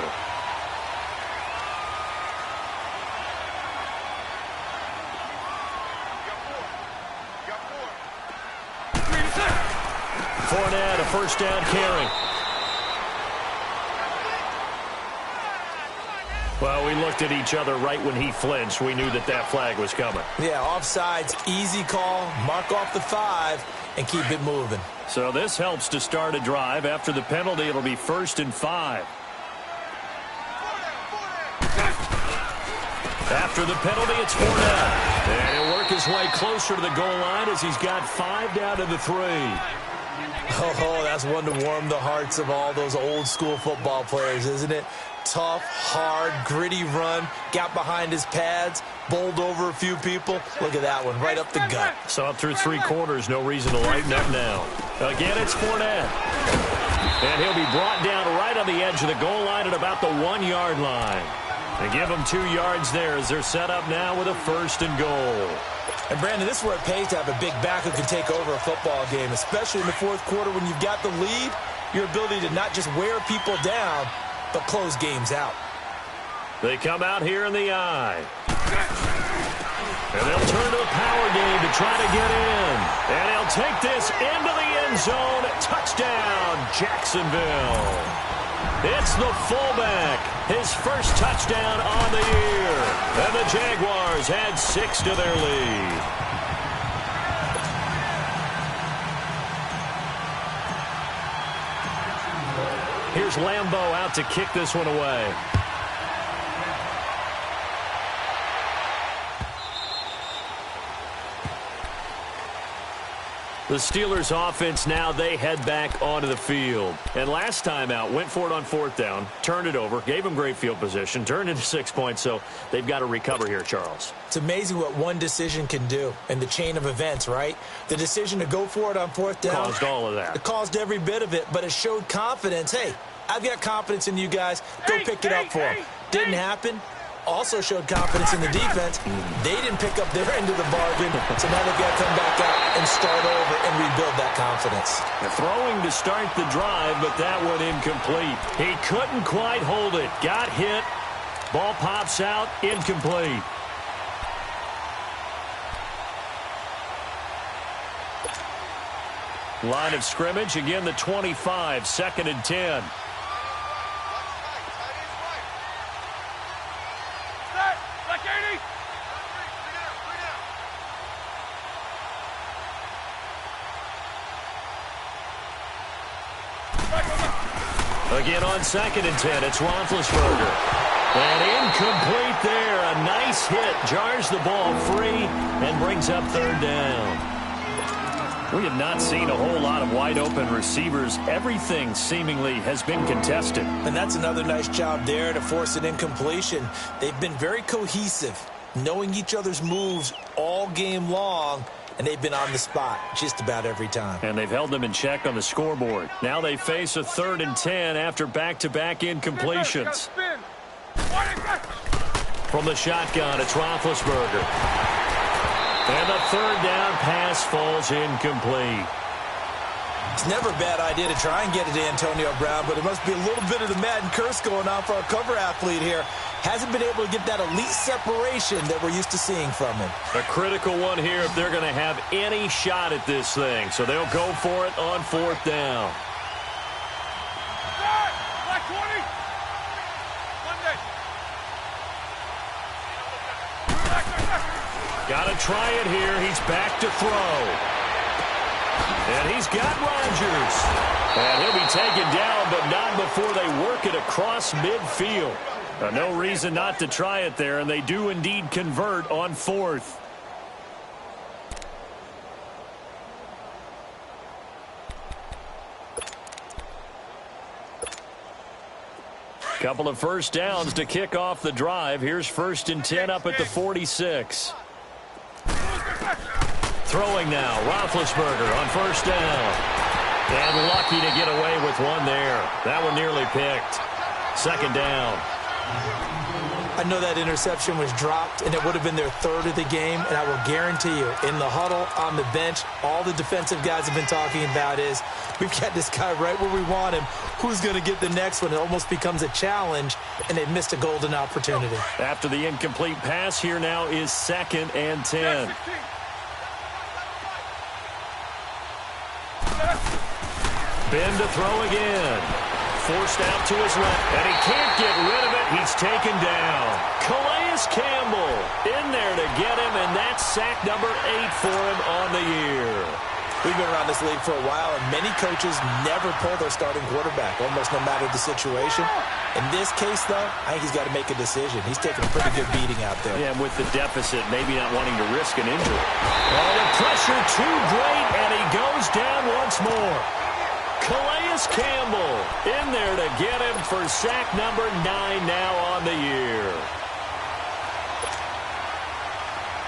Fournette, a first down carry. Well, we looked at each other right when he flinched. We knew that that flag was coming. Yeah, offsides, easy call, mark off the 5, and keep it moving. So this helps to start a drive. After the penalty, it'll be 1st and 5. After the penalty, it's Fournette. And he'll work his way closer to the goal line as he's got 5 down to the 3. Oh, that's one to warm the hearts of all those old-school football players, isn't it? Tough, hard, gritty run, got behind his pads, bowled over a few people. Look at that one, right up the gut. So up through 3 quarters, no reason to lighten up now. Again, it's Fournette. And he'll be brought down right on the edge of the goal line at about the 1-yard line. They give him 2 yards there as they're set up now with a 1st and goal. And, Brandon, this is where it pays to have a big back who can take over a football game, especially in the 4th quarter when you've got the lead, your ability to not just wear people down, but close games out. They come out here in the eye. And they'll turn to a power game to try to get in. And he'll take this into the end zone. Touchdown, Jacksonville. It's the fullback. His first touchdown on the year. And the Jaguars add 6 to their lead. Here's Lambeau out to kick this one away. The Steelers offense now, they head back onto the field. And last time out, went for it on 4th down, turned it over, gave them great field position, turned into 6 points, so they've got to recover here, Charles. It's amazing what one decision can do in the chain of events, right? The decision to go for it on 4th down. Caused all of that. It caused every bit of it, but it showed confidence. Hey, I've got confidence in you guys. Go pick it up for them. Didn't happen. Also showed confidence in the defense. They didn't pick up their end of the bargain, so now they've got to come back out and start over and rebuild that confidence. They're throwing to start the drive, but that one incomplete. He couldn't quite hold it. Got hit. Ball pops out. Incomplete. Line of scrimmage, again the 25, 2nd and 10. Again on 2nd and 10, it's Roethlisberger. And incomplete there. A nice hit. Jars the ball free and brings up 3rd down. We have not seen a whole lot of wide-open receivers. Everything seemingly has been contested. And that's another nice job there to force an incompletion. They've been very cohesive, knowing each other's moves all game long, and they've been on the spot just about every time. And they've held them in check on the scoreboard. Now they face a 3rd and 10 after back-to-back incompletions. From the shotgun, it's Roethlisberger. And the 3rd down pass falls incomplete. It's never a bad idea to try and get it to Antonio Brown, but it must be a little bit of the Madden curse going on for our cover athlete here. Hasn't been able to get that elite separation that we're used to seeing from him. A critical one here if they're going to have any shot at this thing. So they'll go for it on 4th down. Got to try it here. He's back to throw. And he's got Rodgers. And he'll be taken down, but not before they work it across midfield. No reason not to try it there, and they do indeed convert on 4th. Couple of 1st downs to kick off the drive. Here's 1st and 10 up at the 46. Throwing now, Roethlisberger on 1st down. And lucky to get away with one there. That one nearly picked. 2nd down. I know that interception was dropped, and it would have been their 3rd of the game, and I will guarantee you, in the huddle, on the bench, all the defensive guys have been talking about is, we've got this guy right where we want him. Who's going to get the next one? It almost becomes a challenge, and they've missed a golden opportunity. After the incomplete pass, here now is 2nd and 10. Ben to throw again. Forced out to his left, and he can't get rid of it. He's taken down. Calais Campbell in there to get him, and that's sack number 8 for him on the year. We've been around this league for a while, and many coaches never pull their starting quarterback, almost no matter the situation. In this case, though, I think he's got to make a decision. He's taking a pretty good beating out there. Yeah, and with the deficit, maybe not wanting to risk an injury. Oh, the pressure too great, and he goes down once more. Calais Campbell in there to get him for sack number 9 now on the year.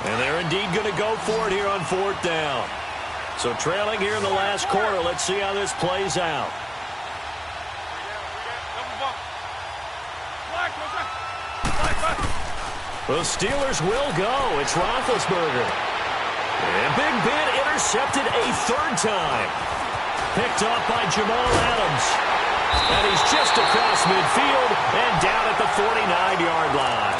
And they're indeed going to go for it here on 4th down. So trailing here in the last quarter, let's see how this plays out. The Steelers will go. It's Roethlisberger. And Big Ben intercepted a 3rd time. Picked off by Jamal Adams. And he's just across midfield and down at the 49-yard line.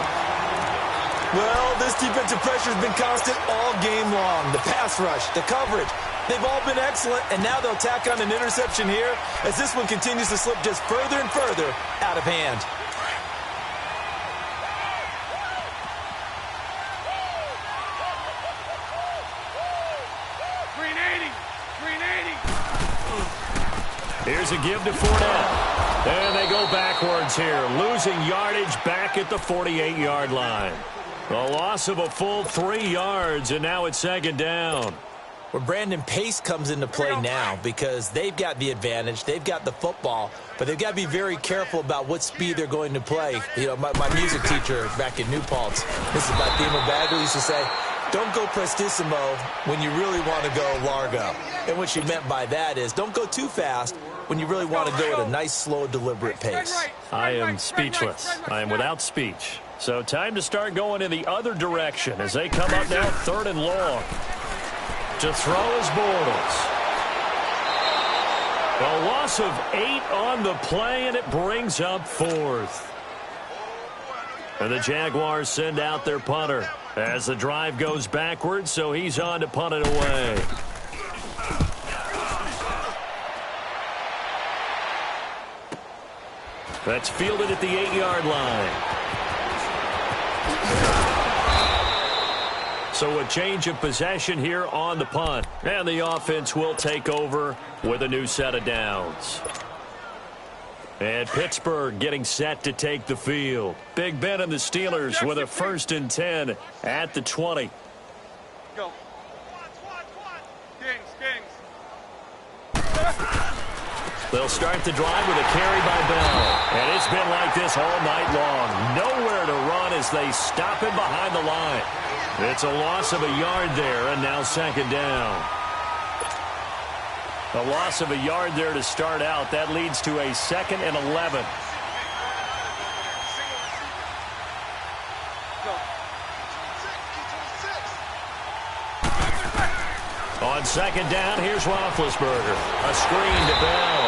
Well, this defensive pressure has been constant all game long. The pass rush, the coverage, they've all been excellent, and now they'll tack on an interception here as this one continues to slip just further and further out of hand. Here's a give to Fournette. And they go backwards here, losing yardage back at the 48-yard line. A loss of a full 3 yards, and now it's second down. Well, Brandon, pace comes into play now because they've got the advantage. They've got the football, but they've got to be very careful about what speed they're going to play. You know, my music teacher back in New Paltz, Mrs. Bathema Bagley, used to say, don't go prestissimo when you really want to go largo. And what she meant by that is don't go too fast when you really want to go at a nice, slow, deliberate pace. I am speechless. I am without speech. So time to start going in the other direction as they come up now 3rd and long. To throw is Bortles. A loss of 8 on the play, and it brings up 4th. And the Jaguars send out their punter as the drive goes backwards, so he's on to punt it away. That's fielded at the 8-yard line. So a change of possession here on the punt. And the offense will take over with a new set of downs. And Pittsburgh getting set to take the field. Big Ben and the Steelers with a 1st and 10 at the 20. Go. Kings. They'll start the drive with a carry by Bell. And it's been like this all night long. Nowhere to run as they stop him behind the line. It's a loss of a yard there, and now second down. A loss of a yard there to start out. That leads to a 2nd and 11. On second down, here's Roethlisberger. A screen to Bell.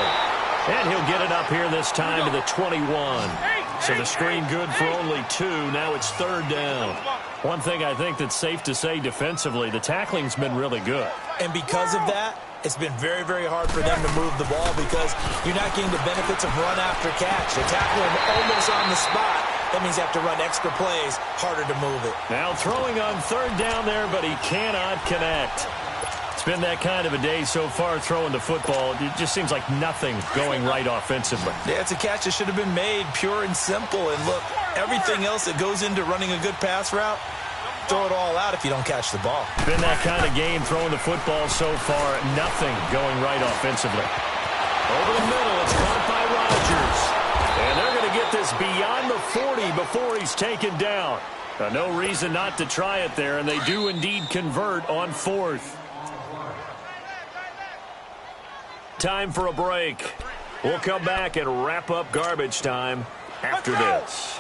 And he'll get it up here this time to the 21. So the screen good for only 2. Now it's 3rd down. One thing I think that's safe to say defensively, the tackling's been really good. And because of that, it's been very, very hard for them to move the ball because you're not getting the benefits of run after catch. They tackle him almost on the spot. That means you have to run extra plays, harder to move it. Now throwing on 3rd down there, but he cannot connect. It's been that kind of a day so far throwing the football. It just seems like nothing going right offensively. Yeah, it's a catch that should have been made, pure and simple. And look, everything else that goes into running a good pass route, throw it all out if you don't catch the ball. Been that kind of game throwing the football so far. Nothing going right offensively. Over the middle, it's caught by Rodgers. And they're going to get this beyond the 40 before he's taken down. No reason not to try it there, and they do indeed convert on 4th. Time for a break. We'll come back and wrap up garbage time after this.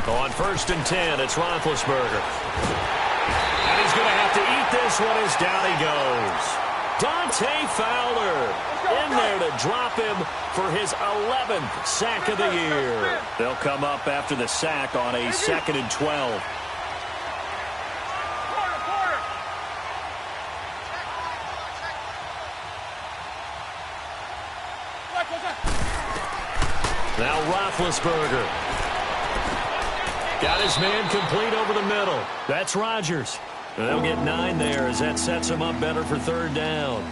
On 1st and 10, it's Roethlisberger. And he's going to have to eat this one as down he goes. Dante Fowler in there to drop him for his 11th sack of the year. They'll come up after the sack on a 2nd and 12. Now Roethlisberger. Got his man complete over the middle. That's Rodgers. They'll get 9 there as that sets him up better for 3rd down.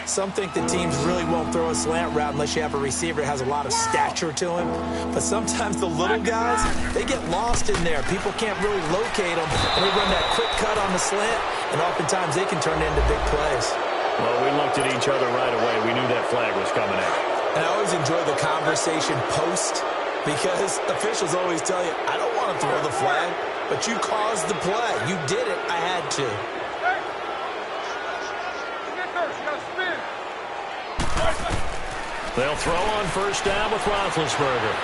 Some think the teams really won't throw a slant route unless you have a receiver that has a lot of stature to him. But sometimes the little guys, they get lost in there. People can't really locate them. And they run that quick cut on the slant, and oftentimes they can turn into big plays. Well, we looked at each other right away. We knew that flag was coming out. And I always enjoy the conversation post because officials always tell you, I don't want to throw the flag, but you caused the play. You did it. I had to. They'll throw on 1st down with Roethlisberger.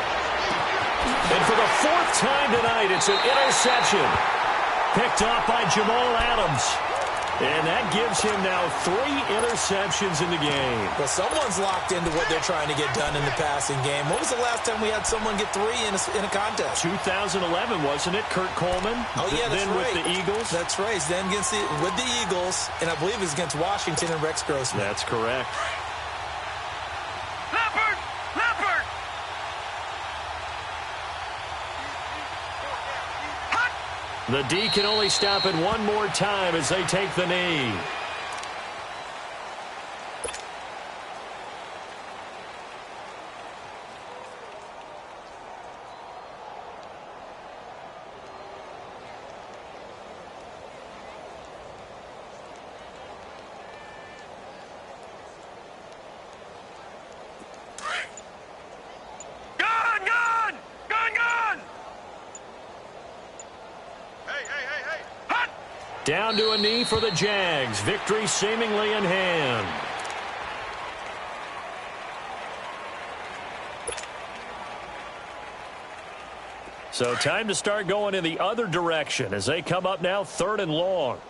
And for the 4th time tonight, it's an interception. Picked off by Jamal Adams. And that gives him now 3 interceptions in the game. Well, someone's locked into what they're trying to get done in the passing game. When was the last time we had someone get 3 in a contest? 2011, wasn't it? Kurt Coleman. Oh, yeah, that's then right. With the Eagles. That's right. Then with the Eagles, and I believe it was against Washington and Rex Grossman. That's correct. The D can only stop it one more time as they take the knee. Down to a knee for the Jags. Victory seemingly in hand. So time to start going in the other direction as they come up now 3rd and long.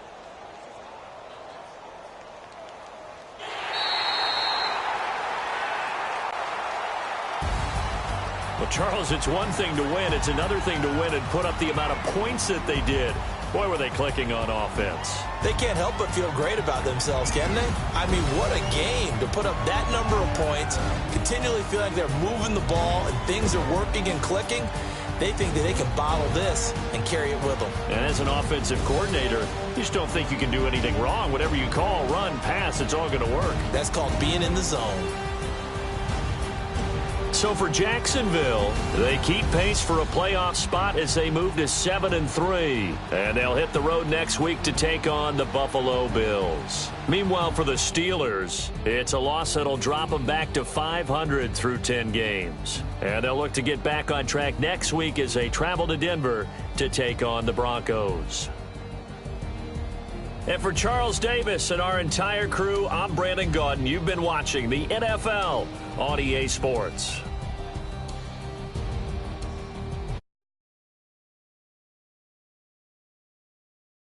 Well, Charles, it's one thing to win. It's another thing to win and put up the amount of points that they did. Boy, were they clicking on offense. They can't help but feel great about themselves, can they? I mean, what a game to put up that number of points, continually feel like they're moving the ball and things are working and clicking. They think that they can bottle this and carry it with them. And as an offensive coordinator, you just don't think you can do anything wrong. Whatever you call, run, pass, it's all going to work. That's called being in the zone. So for Jacksonville, they keep pace for a playoff spot as they move to 7-3. And they'll hit the road next week to take on the Buffalo Bills. Meanwhile, for the Steelers, it's a loss that'll drop them back to 500 through 10 games. And they'll look to get back on track next week as they travel to Denver to take on the Broncos. And for Charles Davis and our entire crew, I'm Brandon Gaudin. You've been watching the NFL on EA Sports.